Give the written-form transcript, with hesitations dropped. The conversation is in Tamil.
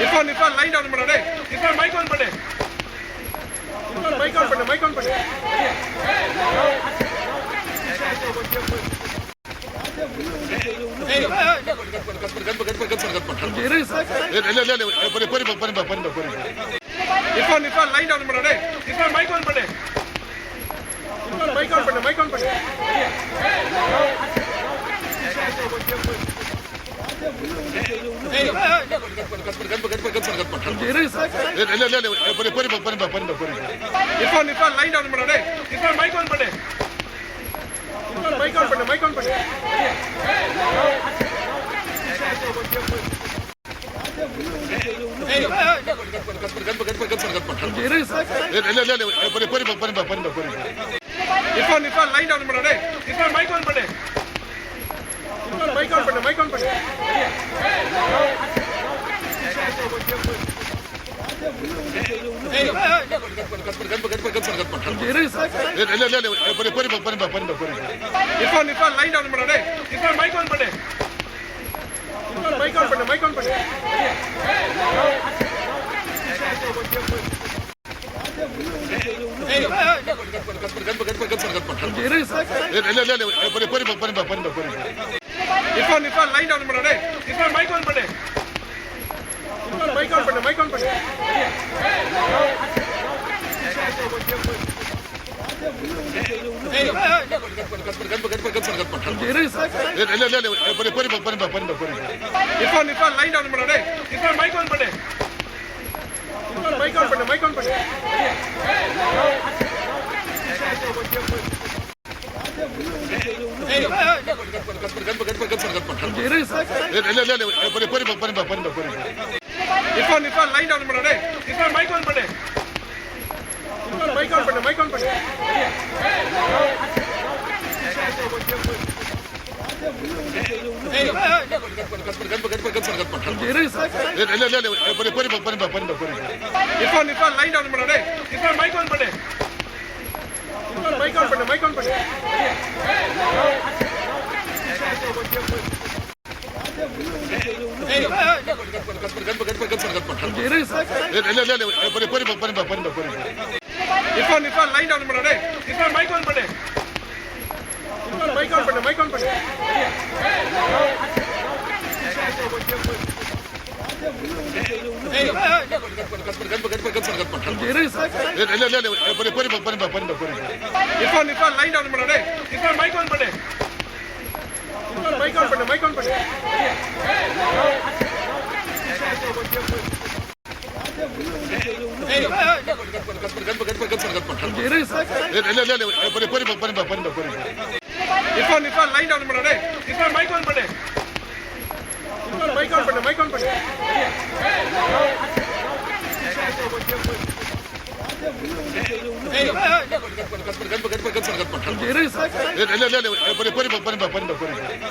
நிப்பான் லைட் ஆன் பண்ணு டேய் நிப்பான் மைக் ஆன் பண்ணு நிப்பான் மைக் ஆன் பண்ணு நிப்பான் லைட் ஆன் பண்ணு டேய் நிப்பான் மைக் ஆன் பண்ணு நிப்பான் மைக் ஆன் பண்ணு நிப்பான் லைட் ஆன் பண்ணு டேய் நிப்பான் மைக் ஆன் பண்ணு நிப்பான் மைக் ஆன் பண்ணு நிப்பான் லைட் ஆன் பண்ணு டேய் நிப்பான் மைக் ஆன் பண்ணு நிப்பான் மைக் ஆன் பண்ணு நிப்பான் லைட் ஆன் பண்ணு டேய் நிப்பான் மைக் ஆன் பண்ணு நிப்பான் மைக் ஆன் பண்ணு நிப்பான் லைட் ஆன் பண்ணு டேய் நிப்பான் மைக் ஆன் பண்ணு நிப்பான் மைக் ஆன் பண்ணு நிப்பான் லைட் ஆன் பண்ணு டேய் நிப்பான் மைக் ஆன் பண்ணு நிப்பான் மைக் ஆன் பண்ணு நிப்பான் லைட் ஆன் பண்ணு டேய் நிப்பான் மைக் ஆன் பண்ணு நிப்பான் மைக் ஆன் பண்ணு நிப்பான் லைட் ஆன் பண்ணு டேய் நிப்பான் மைக் ஆன் பண்ணு நிப்பான் மைக் ஆன் பண்ணு நிப்பான் லைட் ஆன் பண்ணு டேய் நிப்பான் மைக் ஆன் பண்ணு நிப்பான் மைக் ஆன் பண்ணு நிப்பான் லைட் ஆன் பண்ணு டேய் நிப்பான் மைக் ஆன் பண்ணு நிப்பான் மைக் ஆன் பண்ணு நிப்பான் லைட் ஆன் பண்ணு டேய் நிப்பான் மைக் ஆன் பண்ணு நிப்பான் மைக் ஆன் பண்ணு